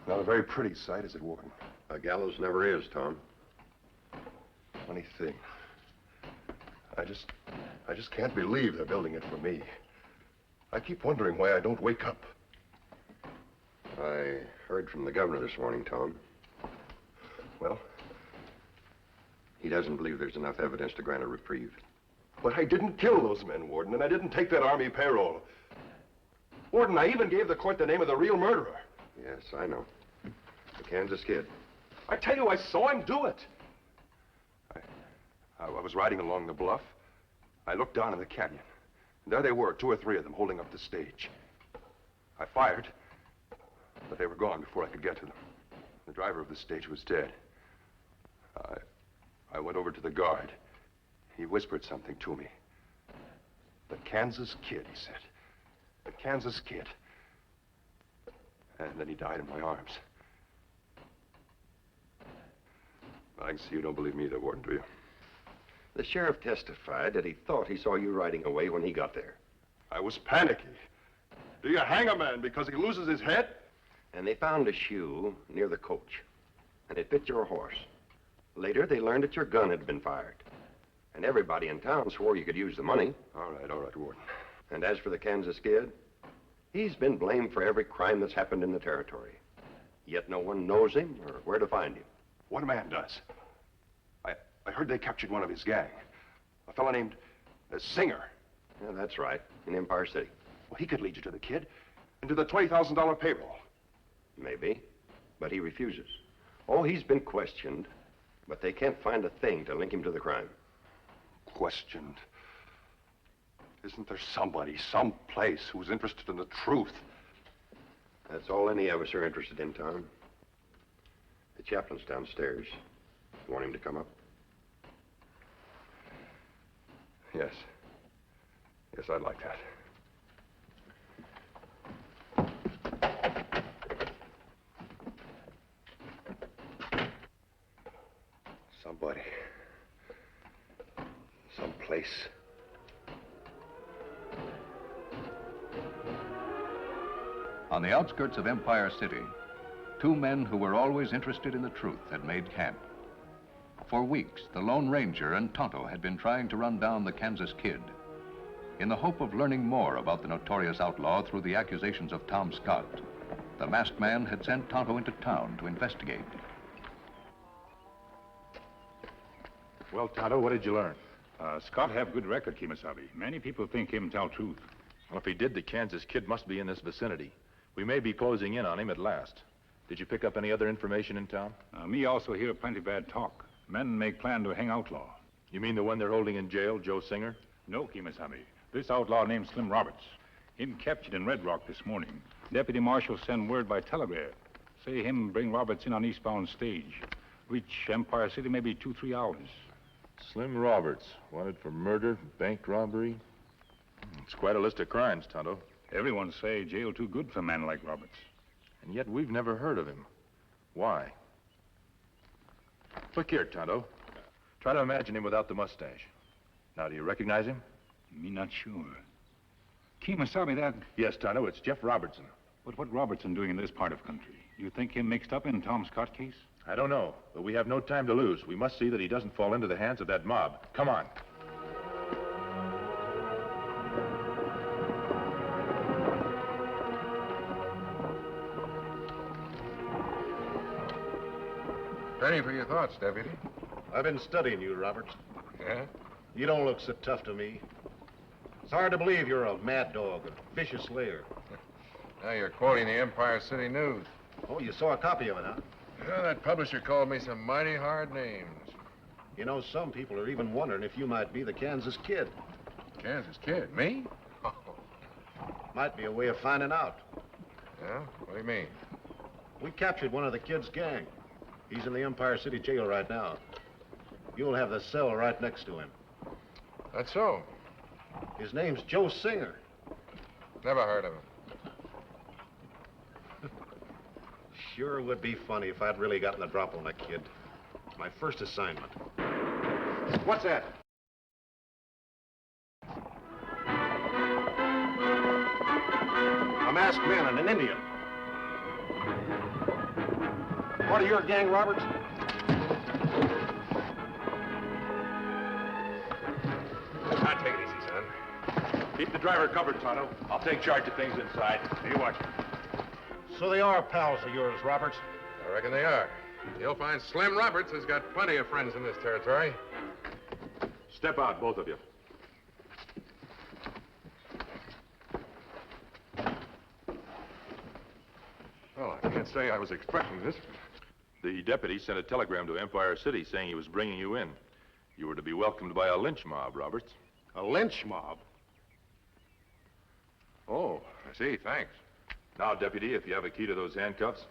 Not a very pretty sight, is it, Warden? A gallows never is, Tom. Funny thing. I just can't believe they're building it for me. I keep wondering why I don't wake up. I heard from the governor this morning, Tom. Well? He doesn't believe there's enough evidence to grant a reprieve. But I didn't kill those men, Warden, and I didn't take that Army payroll. Warden, I even gave the court the name of the real murderer. Yes, I know. The Kansas Kid. I tell you, I saw him do it. I was riding along the bluff. I looked down in the canyon. And there they were, 2 or 3 of them, holding up the stage. I fired, but they were gone before I could get to them. The driver of the stage was dead. I went over to the guard. He whispered something to me. The Kansas Kid, he said. The Kansas Kid. And then he died in my arms. I can see you don't believe me either, Warden, do you? The sheriff testified that he thought he saw you riding away when he got there. I was panicky. Do you hang a man because he loses his head? And they found a shoe near the coach, and it fit your horse. Later, they learned that your gun had been fired. And everybody in town swore you could use the money. All right, Warden. And as for the Kansas Kid, he's been blamed for every crime that's happened in the territory. Yet no one knows him or where to find him. One man does. I heard they captured one of his gang. A fellow named Singer. Yeah, that's right, in Empire City. Well, he could lead you to the kid and to the $20,000 payroll. Maybe, but he refuses. Oh, he's been questioned, but they can't find a thing to link him to the crime. Questioned? Isn't there somebody, someplace, who's interested in the truth? That's all any of us are interested in, Tom. The chaplain's downstairs. You want him to come up? Yes. Yes, I'd like that. Somebody. Someplace. On the outskirts of Empire City, 2 men who were always interested in the truth had made camp. For weeks, the Lone Ranger and Tonto had been trying to run down the Kansas Kid. In the hope of learning more about the notorious outlaw through the accusations of Tom Scott, the masked man had sent Tonto into town to investigate. Well, Tonto, what did you learn? Scott have good record, Kimasabi. Many people think him tell truth. Well, if he did, the Kansas Kid must be in this vicinity. We may be closing in on him at last. Did you pick up any other information in town? Me also hear plenty bad talk. Men make plan to hang outlaw. You mean the one they're holding in jail, Joe Singer? No, Kimasabi. This outlaw named Slim Roberts. Him captured in Red Rock this morning. Deputy Marshal send word by telegraph. Say him bring Roberts in on eastbound stage. Reach Empire City maybe 2-3 hours. Slim Roberts, wanted for murder, bank robbery. It's quite a list of crimes, Tonto. Everyone say jail too good for a man like Roberts. And yet we've never heard of him. Why? Look here, Tonto. Try to imagine him without the mustache. Now, do you recognize him? Me not sure. Kimasabi, that... Yes, Tonto, it's Jeff Robertson. But what Robertson doing in this part of country? You think him mixed up in Tom Scott case? I don't know, but we have no time to lose. We must see that he doesn't fall into the hands of that mob. Come on. Ready for your thoughts, Deputy. I've been studying you, Roberts. Yeah? You don't look so tough to me. It's hard to believe you're a mad dog, a vicious slayer. Now you're quoting the Empire City News. Oh, you saw a copy of it, huh? Yeah, that publisher called me some mighty hard names. You know, some people are even wondering if you might be the Kansas Kid. Kansas Kid? Me? Oh. Might be a way of finding out. Yeah? What do you mean? We captured one of the Kid's gang. He's in the Empire City jail right now. You'll have the cell right next to him. That's so. His name's Joe Singer. Never heard of him. Sure would be funny if I'd really gotten the drop on that kid. My first assignment. What's that? A masked man and an Indian. Part of your gang, Roberts? Now, take it easy, son. Keep the driver covered, Tonto. I'll take charge of things inside. You watch. So they are pals of yours, Roberts. I reckon they are. You'll find Slim Roberts has got plenty of friends in this territory. Step out, both of you. Well, I can't say I was expecting this. The deputy sent a telegram to Empire City saying he was bringing you in. You were to be welcomed by a lynch mob, Roberts. A lynch mob? Oh, I see. Thanks. Now, deputy, if you have a key to those handcuffs.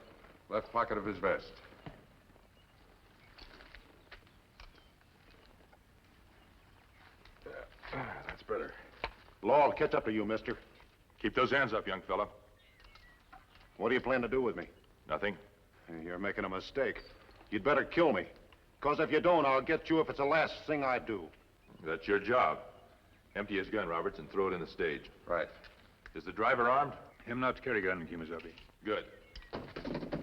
Left pocket of his vest. That's better. Law will catch up to you, mister. Keep those hands up, young fella. What do you plan to do with me? Nothing. You're making a mistake. You'd better kill me. Because if you don't, I'll get you if it's the last thing I do. That's your job. Empty his gun, Roberts, and throw it in the stage. Right. Is the driver armed? Him not carry gun, Kimasabi. Good.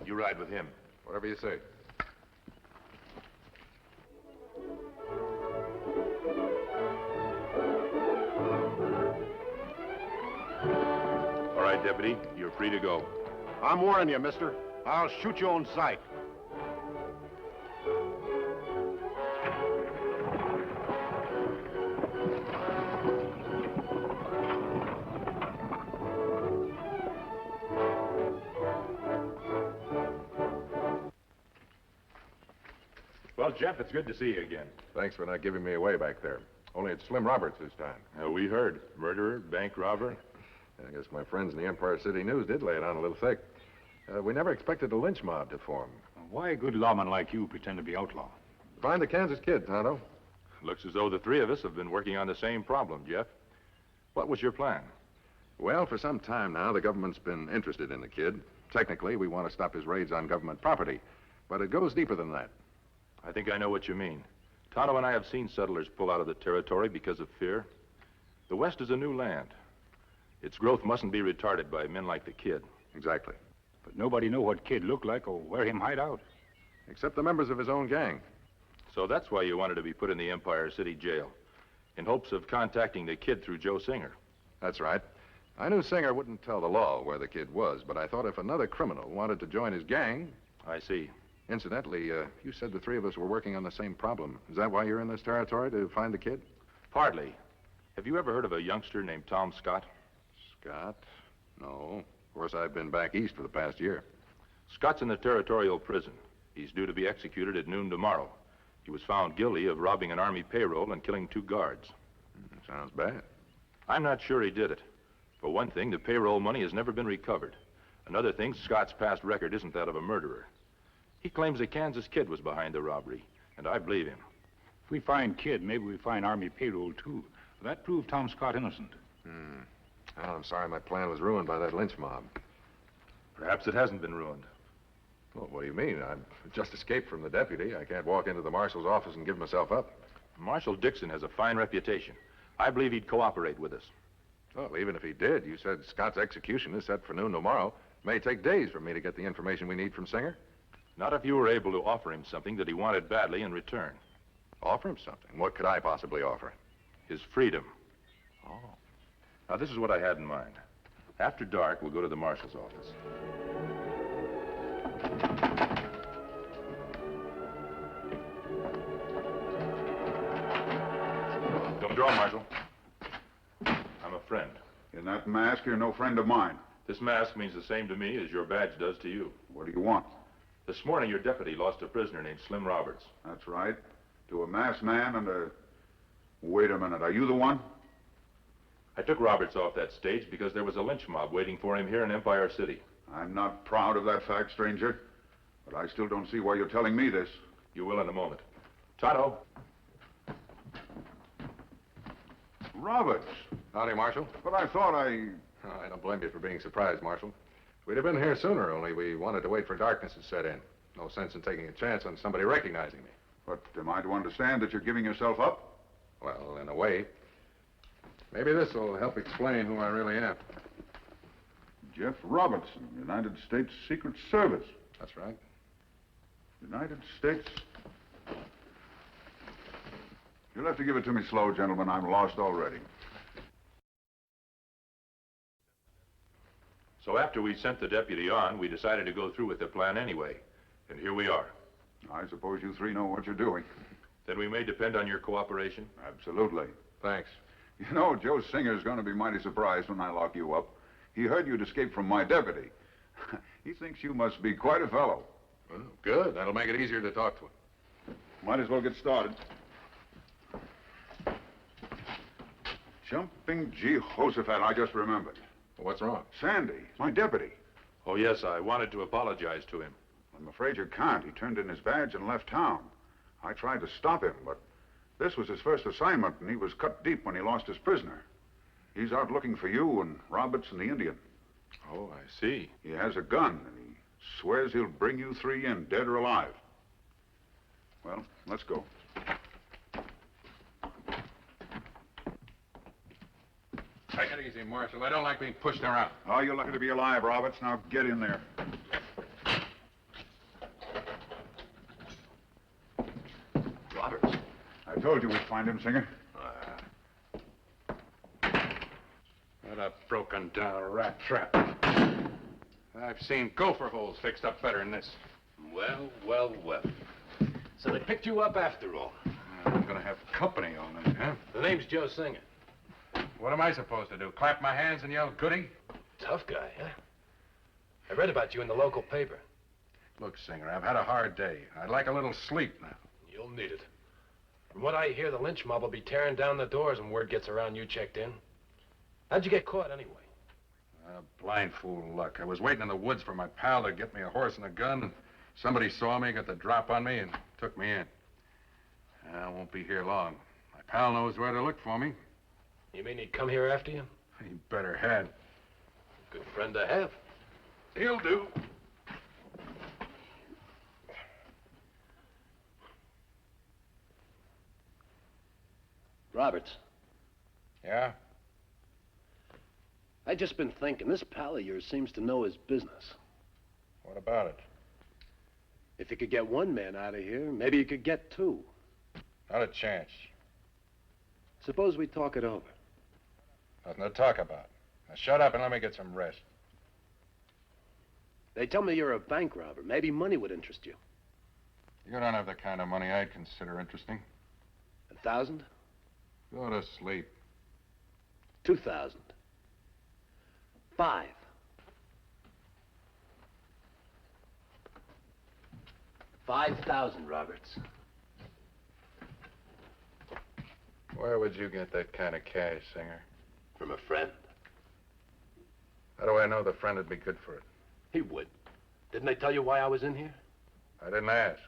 You ride with him. Whatever you say. All right, deputy, you're free to go. I'm warning you, mister. I'll shoot you on sight. Well, Jeff, it's good to see you again. Thanks for not giving me away back there. Only it's Slim Roberts this time. We heard. Murderer, bank robber. I guess my friends in the Empire City News did lay it on a little thick. We never expected a lynch mob to form. Why a good lawman like you pretend to be outlaw? Find the Kansas Kid, Tonto. Looks as though the three of us have been working on the same problem, Jeff. What was your plan? Well, for some time now, the government's been interested in the kid. Technically, we want to stop his raids on government property, but it goes deeper than that. I think I know what you mean. Tonto and I have seen settlers pull out of the territory because of fear. The West is a new land. Its growth mustn't be retarded by men like the kid. Exactly. But nobody know what Kid looked like or where him hide out. Except the members of his own gang. So that's why you wanted to be put in the Empire City jail, in hopes of contacting the kid through Joe Singer. That's right. I knew Singer wouldn't tell the law where the kid was, but I thought if another criminal wanted to join his gang... I see. Incidentally, you said the three of us were working on the same problem. Is that why you're in this territory, to find the kid? Partly. Have you ever heard of a youngster named Tom Scott? Scott? No. Of course, I've been back east for the past year. Scott's in the territorial prison. He's due to be executed at noon tomorrow. He was found guilty of robbing an army payroll and killing 2 guards. Sounds bad. I'm not sure he did it. For one thing, the payroll money has never been recovered. Another thing, Scott's past record isn't that of a murderer. He claims a Kansas kid was behind the robbery, and I believe him. If we find Kid, maybe we find Army payroll, too. That proved Tom Scott innocent. Well, I'm sorry my plan was ruined by that lynch mob. Perhaps it hasn't been ruined. Well, what do you mean? I've just escaped from the deputy. I can't walk into the marshal's office and give myself up. Marshal Dixon has a fine reputation. I believe he'd cooperate with us. Well, even if he did, you said Scott's execution is set for noon tomorrow. It may take days for me to get the information we need from Singer. Not if you were able to offer him something that he wanted badly in return. Offer him something? What could I possibly offer him? His freedom. Oh. Now, this is what I had in mind. After dark, we'll go to the marshal's office. Don't draw, Marshal. I'm a friend. In that mask, you're no friend of mine. This mask means the same to me as your badge does to you. What do you want? This morning, your deputy lost a prisoner named Slim Roberts. That's right. To a masked man and a... Wait a minute. Are you the one? I took Roberts off that stage because there was a lynch mob waiting for him here in Empire City. I'm not proud of that fact, stranger. But I still don't see why you're telling me this. You will in a moment. Tonto. Roberts. Howdy, Marshal. But I thought I don't blame you for being surprised, Marshal. We'd have been here sooner, only we wanted to wait for darkness to set in. No sense in taking a chance on somebody recognizing me. But am I to understand that you're giving yourself up? Well, in a way. Maybe this will help explain who I really am. Jeff Robertson, United States Secret Service. That's right. United States. You'll have to give it to me slow, gentlemen. I'm lost already. So after we sent the deputy on, we decided to go through with the plan anyway. And here we are. I suppose you three know what you're doing. Then we may depend on your cooperation. Absolutely. Thanks. You know, Joe Singer's going to be mighty surprised when I lock you up. He heard you'd escaped from my deputy. He thinks you must be quite a fellow. Well, good. That'll make it easier to talk to him. Might as well get started. Jumping Jehoshaphat, I just remembered. Well, what's wrong? Sandy, my deputy. Oh, yes, I wanted to apologize to him. I'm afraid you can't. He turned in his badge and left town. I tried to stop him, but this was his first assignment, and he was cut deep when he lost his prisoner. He's out looking for you and Roberts and the Indian. Oh, I see. He has a gun, and he swears he'll bring you three in, dead or alive. Well, let's go. Take it easy, Marshal. I don't like being pushed around. Oh, you're lucky to be alive, Roberts. Now get in there. Roberts. I told you we'd find him, Singer. What a broken down rat trap. I've seen gopher holes fixed up better than this. Well, well, well. So they picked you up after all. I'm gonna have company on this, huh? The name's Joe Singer. What am I supposed to do? Clap my hands and yell goody? Tough guy, huh? I read about you in the local paper. Look, Singer, I've had a hard day. I'd like a little sleep now. You'll need it. From what I hear, the lynch mob will be tearing down the doors when word gets around you checked in. How'd you get caught, anyway? Blind fool luck. I was waiting in the woods for my pal to get me a horse and a gun. Somebody saw me, got the drop on me, and took me in. I won't be here long. My pal knows where to look for me. You mean he'd come here after you? He better had. Good friend to have. He'll do. Roberts, Yeah? I just been thinking, this pal of yours seems to know his business. What about it? If you could get one man out of here, maybe you could get two. Not a chance. Suppose we talk it over. Nothing to talk about. Now shut up and let me get some rest. They tell me you're a bank robber. Maybe money would interest you. You don't have the kind of money I'd consider interesting. 1,000? Go to sleep. 2,000. 5. $5,000, Roberts. Where would you get that kind of cash, Singer? From a friend. How do I know the friend would be good for it? He would. Didn't they tell you why I was in here? I didn't ask.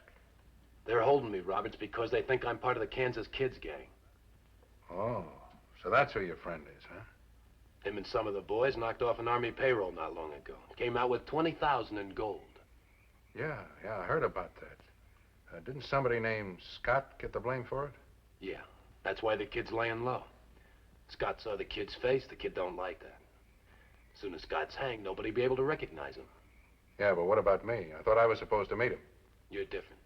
They're holding me, Roberts, because they think I'm part of the Kansas Kids gang. Oh, so that's who your friend is, huh? Him and some of the boys knocked off an Army payroll not long ago. Came out with 20,000 in gold. Yeah, I heard about that. Didn't somebody named Scott get the blame for it? Yeah, that's why the kid's laying low. Scott saw the kid's face. The kid don't like that. As soon as Scott's hanged, nobody'll be able to recognize him. Yeah, but what about me? I thought I was supposed to meet him. You're different.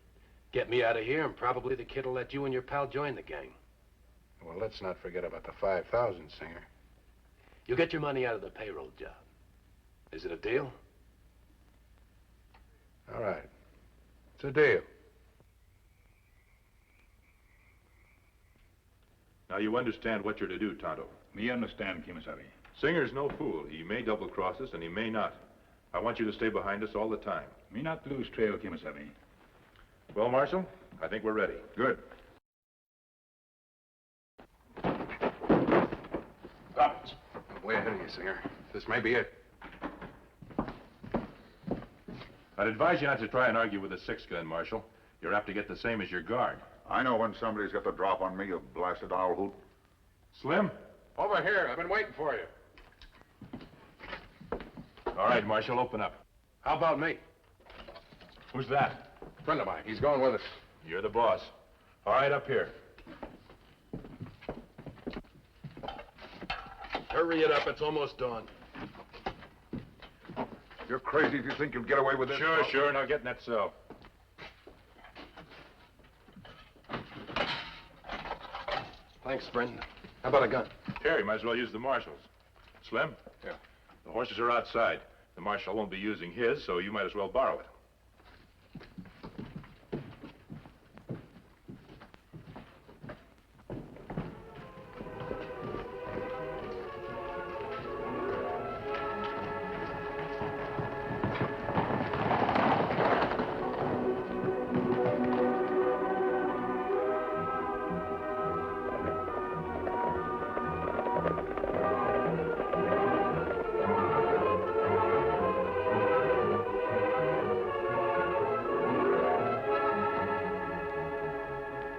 Get me out of here, and probably the kid will let you and your pal join the gang. Well, let's not forget about the 5,000, Singer. You'll get your money out of the payroll job. Is it a deal? All right. It's a deal. Now, you understand what you're to do, Tonto. Me understand, Kimasabi. Singer's no fool. He may double-cross us, and he may not. I want you to stay behind us all the time. Me not lose trail, Kimasabi. Well, Marshal, I think we're ready. Good. Roberts. I'm way ahead of you, Singer. This may be it. I'd advise you not to try and argue with a six-gun, Marshal. You're apt to get the same as your guard. I know when somebody's got the drop on me, you blasted owl hoot. Slim? Over here. I've been waiting for you. All right, Marshal, open up. How about me? Who's that? Friend of mine. He's going with us. You're the boss. All right, up here. Hurry it up. It's almost dawn. You're crazy if you think you'll get away with this. Sure. Now get in that cell. Thanks, friend. How about a gun? Terry, might as well use the marshal's. Slim? Yeah. The horses are outside. The marshal won't be using his, so you might as well borrow it.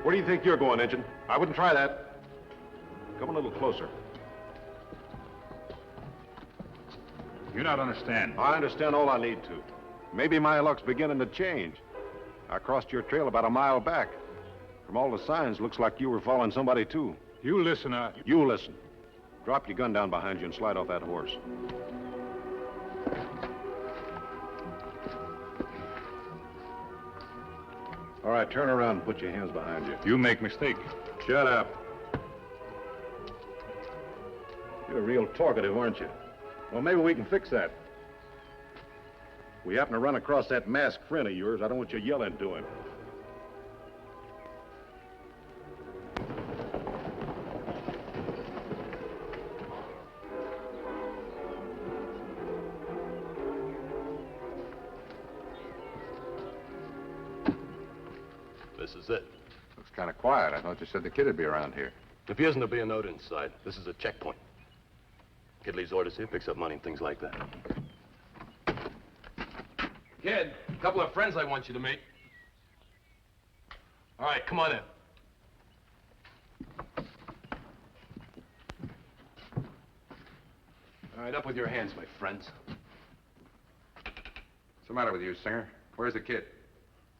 Where do you think you're going, Engine? I wouldn't try that. Come a little closer. You not understand. I understand all I need to. Maybe my luck's beginning to change. I crossed your trail about a mile back. From all the signs, looks like you were following somebody, too. You listen, You listen. Drop your gun down behind you and slide off that horse. All right, turn around and put your hands behind you. You make mistake. Shut up. You're real talkative, aren't you? Well, maybe we can fix that. We happen to run across that masked friend of yours. I don't want you yelling to him. This is it. Looks kind of quiet. I thought you said the kid would be around here. If he isn't, there'll be a note inside. This is a checkpoint. Kid leaves orders here, picks up money and things like that. Kid, a couple of friends I want you to meet. All right, come on in. All right, up with your hands, my friends. What's the matter with you, Singer? Where's the kid?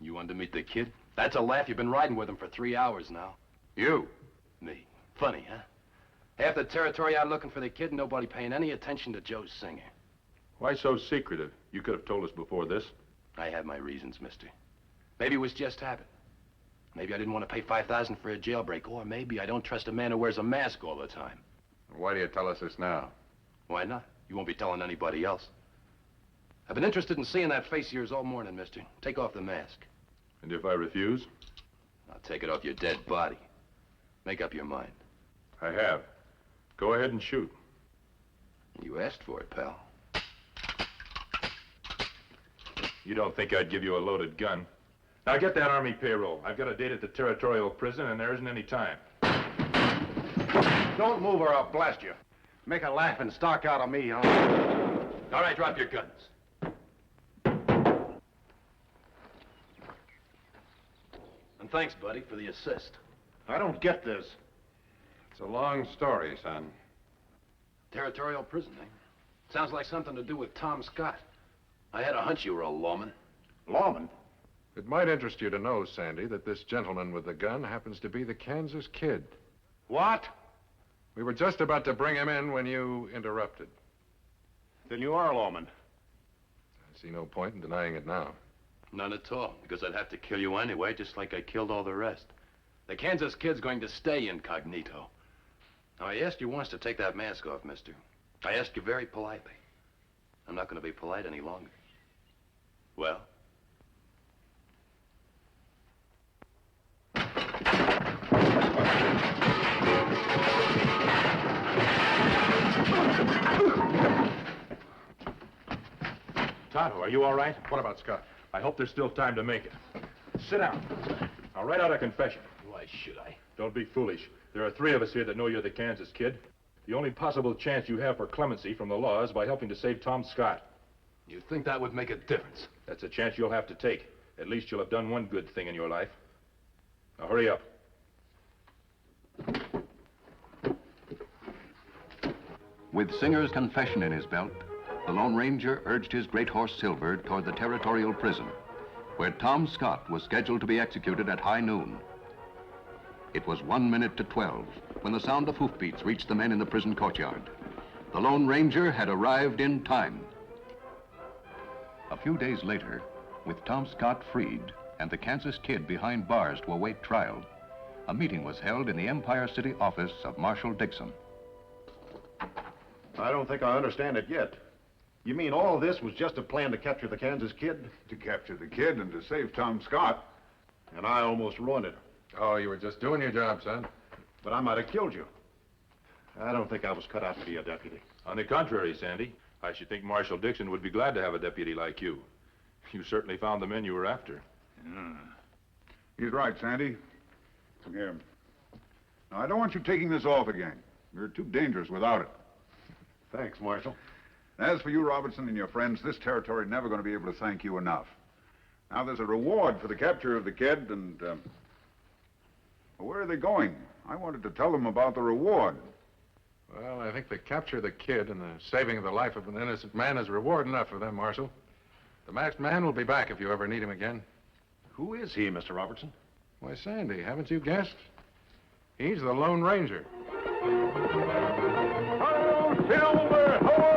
You wanted to meet the kid? That's a laugh. You've been riding with him for 3 hours now. You? Me. Funny, huh? Half the territory out looking for the kid, and nobody paying any attention to Joe Singer. Why so secretive? You could have told us before this. I had my reasons, mister. Maybe it was just habit. Maybe I didn't want to pay $5,000 for a jailbreak, or maybe I don't trust a man who wears a mask all the time. Why do you tell us this now? Why not? You won't be telling anybody else. I've been interested in seeing that face of yours all morning, mister. Take off the mask. And if I refuse? I'll take it off your dead body. Make up your mind. I have. Go ahead and shoot. You asked for it, pal. You don't think I'd give you a loaded gun? Now get that Army payroll. I've got a date at the territorial prison, and there isn't any time. Don't move or I'll blast you. Make a laughing stock out of me, huh? All right, drop your guns. And thanks, buddy, for the assist. I don't get this. It's a long story, son. Territorial prison, eh? Sounds like something to do with Tom Scott. I had a hunch you were a lawman. Lawman? It might interest you to know, Sandy, that this gentleman with the gun happens to be the Kansas Kid. What? We were just about to bring him in when you interrupted. Then you are a lawman. I see no point in denying it now. None at all, because I'd have to kill you anyway, just like I killed all the rest. The Kansas Kid's going to stay incognito. Now, I asked you once to take that mask off, mister. I asked you very politely. I'm not going to be polite any longer. Well? Tonto, are you all right? What about Scott? I hope there's still time to make it. Sit down. I'll write out a confession. Why should I? Don't be foolish. There are 3 of us here that know you're the Kansas Kid. The only possible chance you have for clemency from the law is by helping to save Tom Scott. You think that would make a difference? That's a chance you'll have to take. At least you'll have done one good thing in your life. Now, hurry up. With Singer's confession in his belt, the Lone Ranger urged his great horse Silver toward the territorial prison, where Tom Scott was scheduled to be executed at high noon. It was 1 minute to 12 when the sound of hoofbeats reached the men in the prison courtyard. The Lone Ranger had arrived in time. A few days later, with Tom Scott freed and the Kansas Kid behind bars to await trial, a meeting was held in the Empire City office of Marshal Dixon. I don't think I understand it yet. You mean all of this was just a plan to capture the Kansas Kid? To capture the kid and to save Tom Scott. And I almost ruined it. Oh, you were just doing your job, son. But I might have killed you. I don't think I was cut out to be a deputy. On the contrary, Sandy, I should think Marshal Dixon would be glad to have a deputy like you. You certainly found the men you were after. He's right, Sandy. Here. Now, I don't want you taking this off again. You're too dangerous without it. Thanks, Marshal. As for you, Robertson, and your friends, this territory never going to be able to thank you enough. Now, there's a reward for the capture of the kid, and, well, where are they going? I wanted to tell them about the reward. Well, I think the capture of the kid and the saving of the life of an innocent man is reward enough for them, Marshal. The masked man will be back if you ever need him again. Who is he, Mr. Robertson? Why, Sandy, haven't you guessed? He's the Lone Ranger. Ho, Silver! Ho!